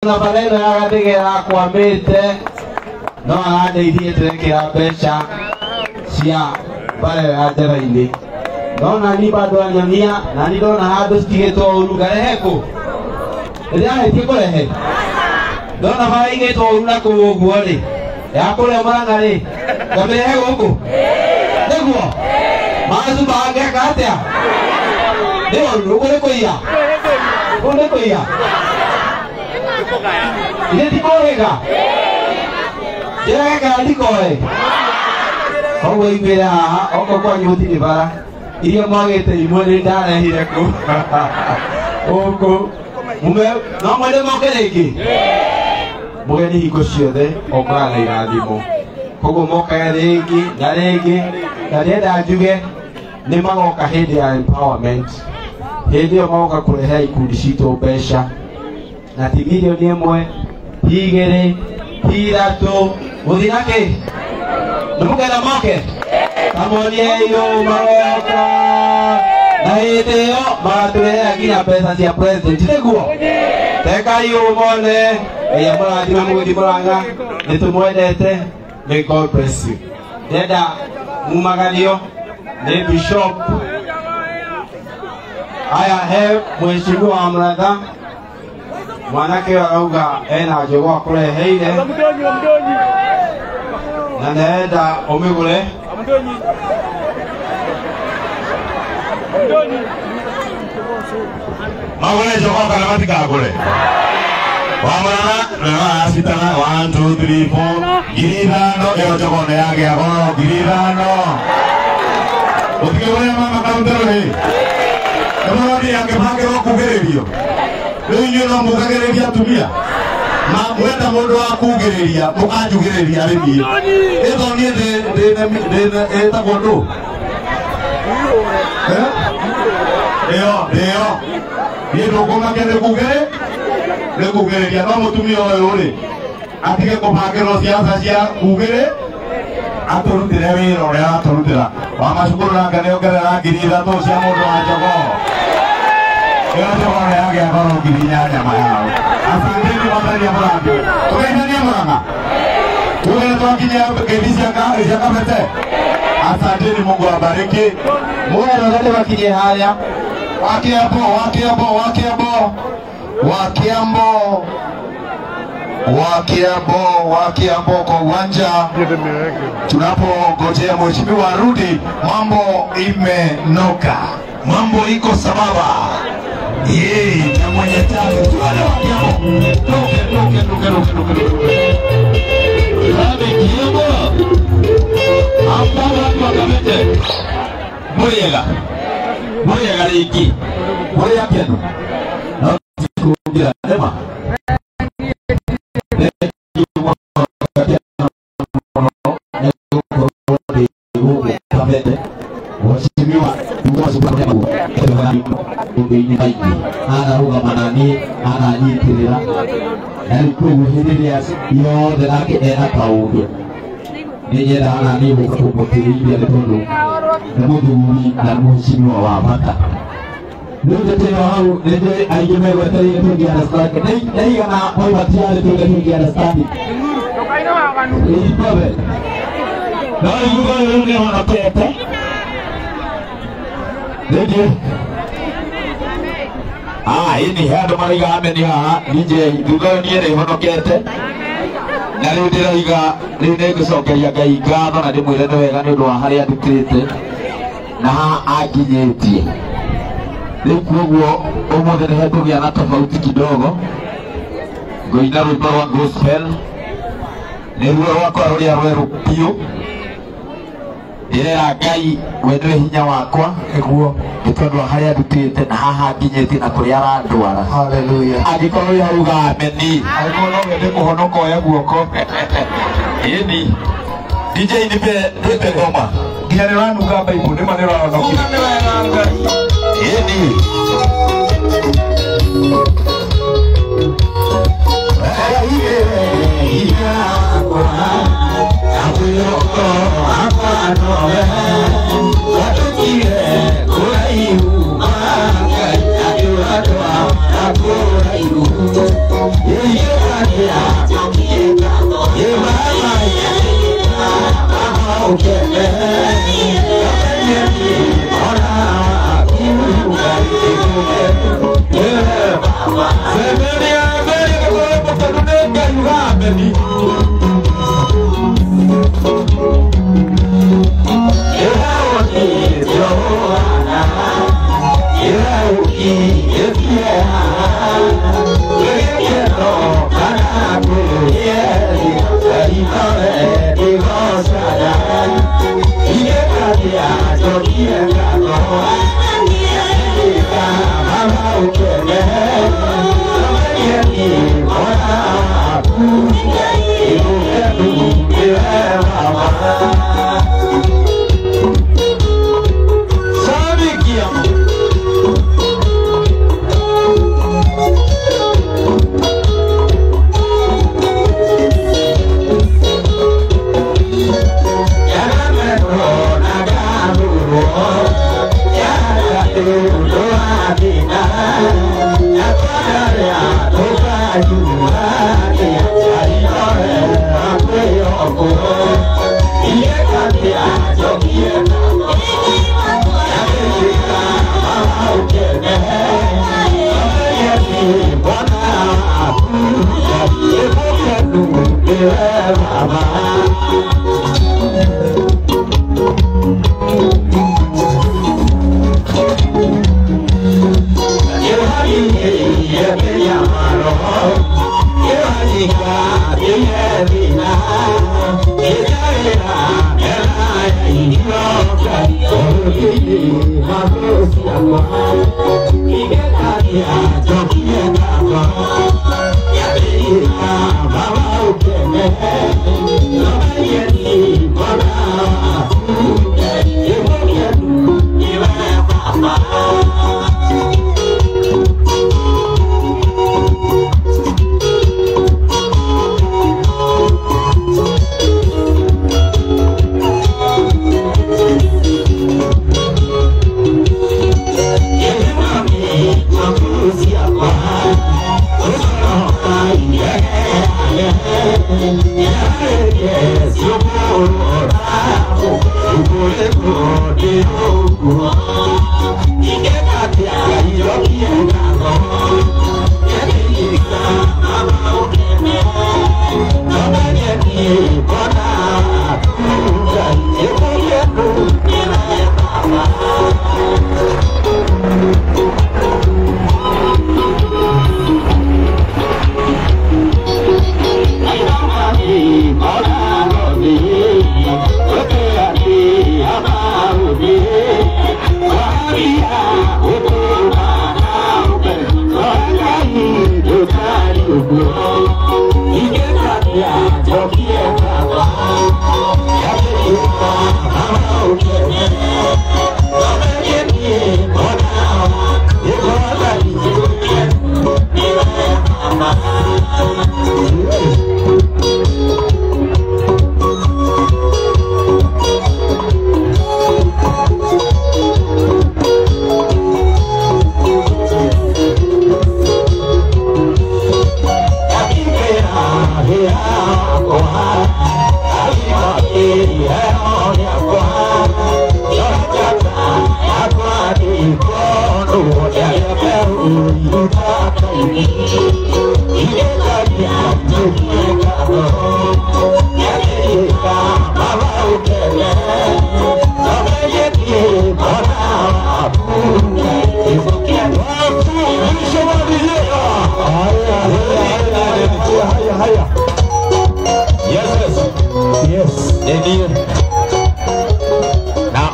na maneno yagathigera kwambite no arandeithie turekera mbeca cia bare ya njera-ini no na ni bado anyonia na ni ndona handu citigitwo uru ngareheku ria hetie kurehe ndona bara igitwo uru na kuu uguo ri ya kuria Murang'a ri ngamerehe guku niguo mazu bangeka atia ndio ugure kuia ugure kuia ile dikorega ile gari koe owe ibera haha oko kwa nyuti ni bara ile magete imwe ni ndarehire ku oko mume no mwende mokereki mugeni hingo ciothe okora na irathimo koguo moka ringi na ndenda njuge ni magoka hindi ya empowerment hindi yo magoka kurehe ikundi citu mbeca na ti milioni imwe igere ithatu muthinake nimugenda moke kamonie yo magoka na hindi yo magaturehe nginya mbeca cia president niguo tekai umone ya murathima muguthi Murang'a nitumwendete. May God bless you. Deda mumaganio ni bishop aya he mheshimiwa wa Murang'a mwanake arauga ena njogo akureheire na nenda umigure magure njogo kana matikagure wa Murang'a na asitana 1 2 3 4 girithano yo njogo ne yake agoro girithano utigore mama kaunterore kamari yake bhange kugererio rĩu no mugagereria atumia na mwenda mundu wa kugereria mukanjugereria rĩmie ĩtho niĩ ndĩ etagwo ndũ ĩyo niĩ ndũkũmake nĩ kugereria no mũtumia ũyũ rĩ atige kũbangĩrwo ciaca cia kugĩrĩ atũrutĩre wĩra ũrĩa atũrutĩra wa macukuru nanga nĩongerera 3,000 cia mũndũ wa njogoo ĩyo njogoo nĩyagĩakorwo 8,000 mayao asanteni wathani ya Murang'a tũgeithanie Murang'a tugere twakinya ngeithi cia Kabete asanteni Mungu awabariki mwena rĩrĩa wakinyie harĩa Wakiambo kwa uwanja tunapongojea mheshimiwa arudi. Mambo imenoka, mambo iko sababa. Na mwenye tabu tuale Wakiambo Kiambo hapa watu wa Kabete Muriega riki Muriega kenu na kugira nema agaruga manani aranyitirira ari kuguhiriria yothe nake ena kaundu ninyenda anani gukumutirithia ni tondu ni muthuri na mheshimiwa wa bata nĩũtetero hau nĩndĩ aingĩ megwetereire tũngĩunderstand naigana moimatiarĩ tuge tũngĩunderstand ipabe no igugo rĩu nĩhonokete nĩndĩ ini handũ maraiga ameni haha ninje thuga ũyũ niĩ nĩhonokete na rĩu ndĩraiga rĩu nĩngũcokeria Ngai ngatho na ndĩmwĩre nĩ wega nĩ ũndũ wa harĩa ndutĩte na haha anginyĩtie. Rĩu koguo ũmũthĩ nĩhetũgĩa na tofauti kidogo ngũina rwĩmbo rwa gospel nĩruo rwakwa rũrĩa rwerũ biũ ndĩrera Ngai we nĩwe hinya wakwa nĩguo nĩ tondũ wa harĩa ndutĩte na haha nginyĩtie na kũrĩa arandwara. Haleluya. Angĩkorwo rĩu arauga ameni angĩkorwo no wende kũhonoka oya guoko ĩni DJ nĩpe ngoma nginya nĩũranunga Bible nĩma nĩũrahonokia ini yeah.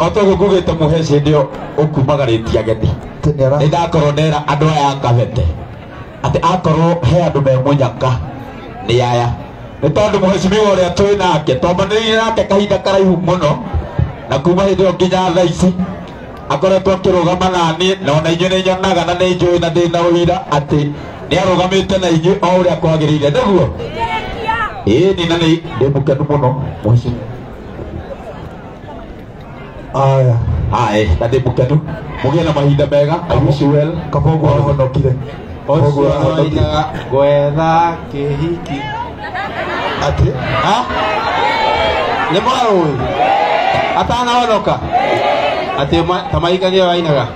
Otogo gugete muhece ndio ukumagaritia gedi ndakorwo ndera andu aya ngavete ati akorwo he andu me munyaka ni aya ni tondu muhecimiwa uria twi nake tombanirire nake kahinda karaihu muno na kuma hindi io nginya thaa ici akoretwo akirugama nani na ona inyuĩ nĩ nyonaga na nĩ njũĩ na ndĩ na ũira atĩ nĩ arũgamĩte na inyuĩ o ũrĩa kwagĩrĩire nĩguo ĩni na nĩ ndĩ mũkenu mũno muhecimiwa aya ae na ndĩ mũkenu mũgĩe na mahinda mega I wish you well kabogo ahonokire Ocio oinaga gwetha kĩhiki ati nĩ mwarũĩ atanaonoka ati tamaikagia wainaga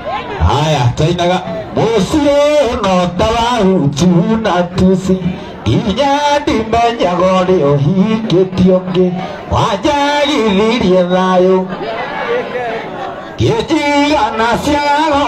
haya tainaga musire no tawa tuna tusi inya dimenya gori ohikitionge wajagiririe thayo kiejigana ciao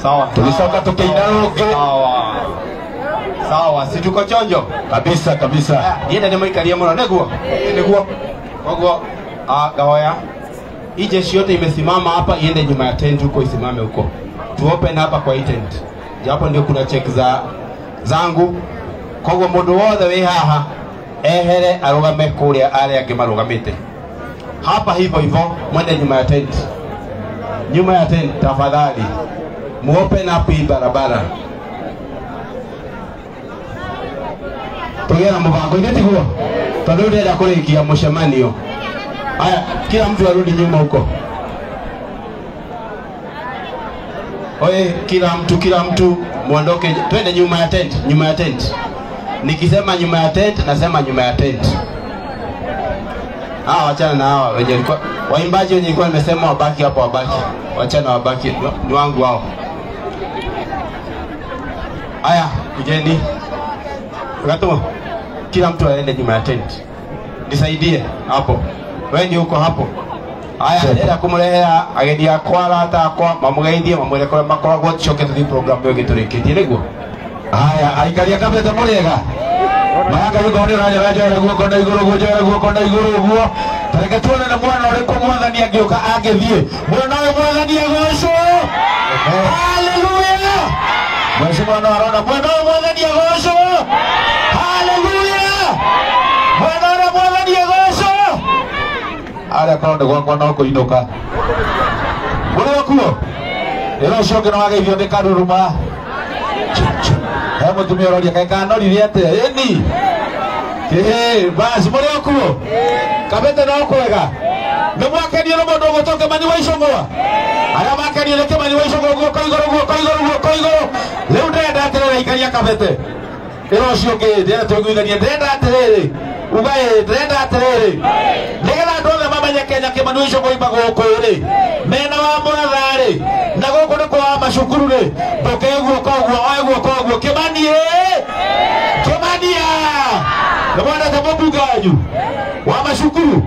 sawa tulisoka tukiinaruke sawa si tuko chonjo kabisa kabisa nienda nimoikalia muno neguo koguo gaoya hii jeshi yote imesimama hapa iende nyuma ya tent huko isimame huko tu open hapa kwa hii tent japo ndio kuna check zangu koguo mundu wothe wi haha ehere arugame kuria aria angi marugamite hapa hivyo mwende nyuma ya tent tafadhali mu open up hii barabara tugera mubango ile tiguo tondu ndenda kurikia mushemanio haya kila mtu arudi nyuma huko oye kila mtu muondoke twende nyuma ya tent nikisema nyuma ya tent nasema nyuma ya tent wachana na hawa wenye waimbaji wenye nilikuwa nimesema wabaki hapo wachana wabaki ni wangu wao haya kujeni gato kila mtu aende nyuma ya tent nisaidie hapo wewe ndio uko hapo haya nenda kumulehera ageni akwa rata akwa mamugeithie mamwire kora makoragwo tucoke tuthi program yo giturikitie niguo haya aikaria kabete muriega Manga yuko ni raja raja guo konda iguru guo jara guo konda iguru guo tareke tuone na mwana uriku mwathani agioka agethie mwana we mwathani agoco haleluya mwezi mwana arona mwana we mwathani agoco haleluya mwana we mwathani agoco ara konde gwa no kuinuka muri okuo ero shoke no ageithio ni karuruma Hemo tumiororia kaika riria ate eni basi muri okuo kabete no kwega no mwakenia no mundu gutoke mani wa icogwa aya makenia reke mani wa icogwa guo koigoro riu ndenda atirira ikaria kabete ero cio ngi ndenda tuiguithania ndenda atiriri ugae ndenda atiriri nigetha andu othe mamenye Kenya kimani wa icogwa imba guku ri mena wa murathari na guku ni kwa macukuru ri ndukeguo koguo kimani Kemana sababu ganyu wa mashukuru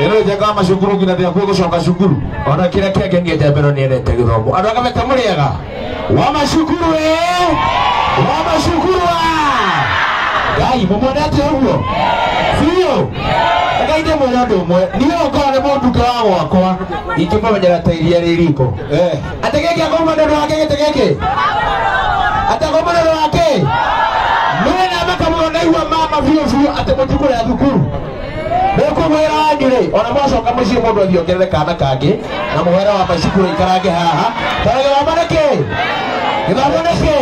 ero jaga mashukuru ngina thia kwe gucoka cukuru ona kira kenge ngiete mbero ni endete githomo andu akameta muriega wa mashukuru gai mumwendete uguo biũ agaide mwena ũndũ ũmwe niĩ ũkorwo nĩ mũnduke wa gwakwa ingĩmũmenyera ta iria rĩriko atĩ gĩkĩ akouma ndũndũ wake gĩtĩ gĩkĩ atakouma ndũndũ wake mwena makamũro naigua mama biũ atĩ mũtikũrĩa thukuru nĩkũmwĩra wanyurĩ ona mwacoka mũciĩ mũndũ athiĩ ongerere kana kangĩ na mũhera wa macukuru ikarange haha tondũ gĩthomo nĩkĩ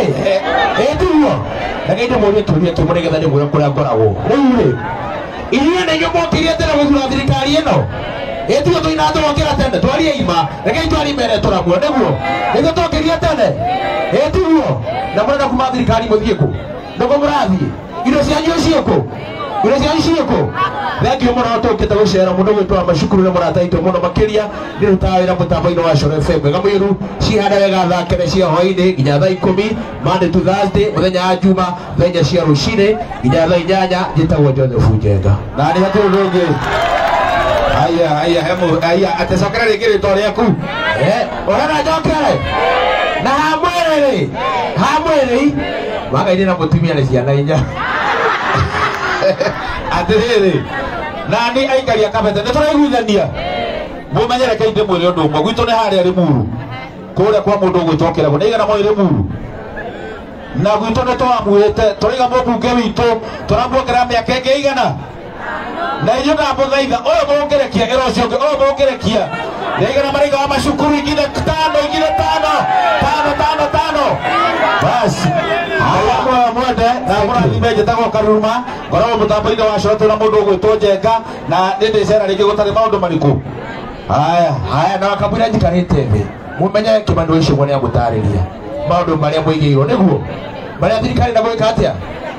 ĩtuo agaide mũndũ tũria kĩmwe nĩgetha ndĩmwĩre kũrĩa ngoragwo rĩu-rĩ iria nĩ inyuĩ mokire tene gũthura thirikari ĩno ĩtuo tũina tũrokĩra tene twarie ima rekei twarie mbere tũramwo nĩguo nĩguo tokĩrie tene ĩtuo na mũrenda kuma thirikari mũthiĩ kũ ndũkũ mũrathiĩ indo cianyu ciĩkũ Kuna cia iciko. Thank you muno tukite gucera muno gwitwa macukuru na murataitwo muno makiria ni rutawira mutambo-ini wa Coro FM gamuiru cihanda wega thakere cia hwaini nginya thaa 10 Monday to Thursday muthenya wa Juma thenya cia rucine nginya thaa 8 njitagwo Joseph Njenga na ni hatu ndungi aya atecokera ringi ritwa riaku orana njokere na hamwere magaini na mutumia ni ciana inya atiriri nani aikaria kabete nituraiguithania mumenyere kainde mwire undu umwe gwitu ni haria Limuru kuria kwa mundu gwicokera go nigana mwire Limuru na gwitu ni twamwite turiga mubunge witu turamuongerera miaka ingi igana na iyo na muthaitha uyu mungerekia erocio ungi uyu mungerekia nigana mariga wa macukuru ingine 5 basi haya mwende na murathime njitagwo Karuruma ngoragwo mutambo-ini wa Coro na mundu gwitwo Njenga na ndindicera ringi gutari maundu mariku haya na wakabwira njikarite thi mumenye kibandu icio mwe niagutariria maundu maria muigiirwo niguo maria thirikari na gwika atia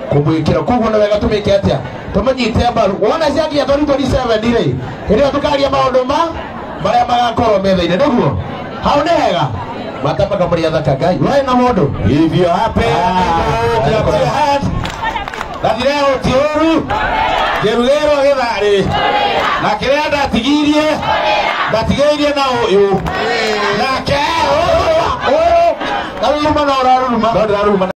kumwikira koguo na wega tumike atia tumunyite mbaru wona ciakia 2027 ri ĩrĩa tukaria maundu maria magakorwo metha-inĩ niguo hau nĩ hega matamaga muri athaka Ngai wewe na mundu if you happy clap your hand Nathireo tiuru gerugero githari na kiria ndatigirie na uyu nake Karuruma no raruma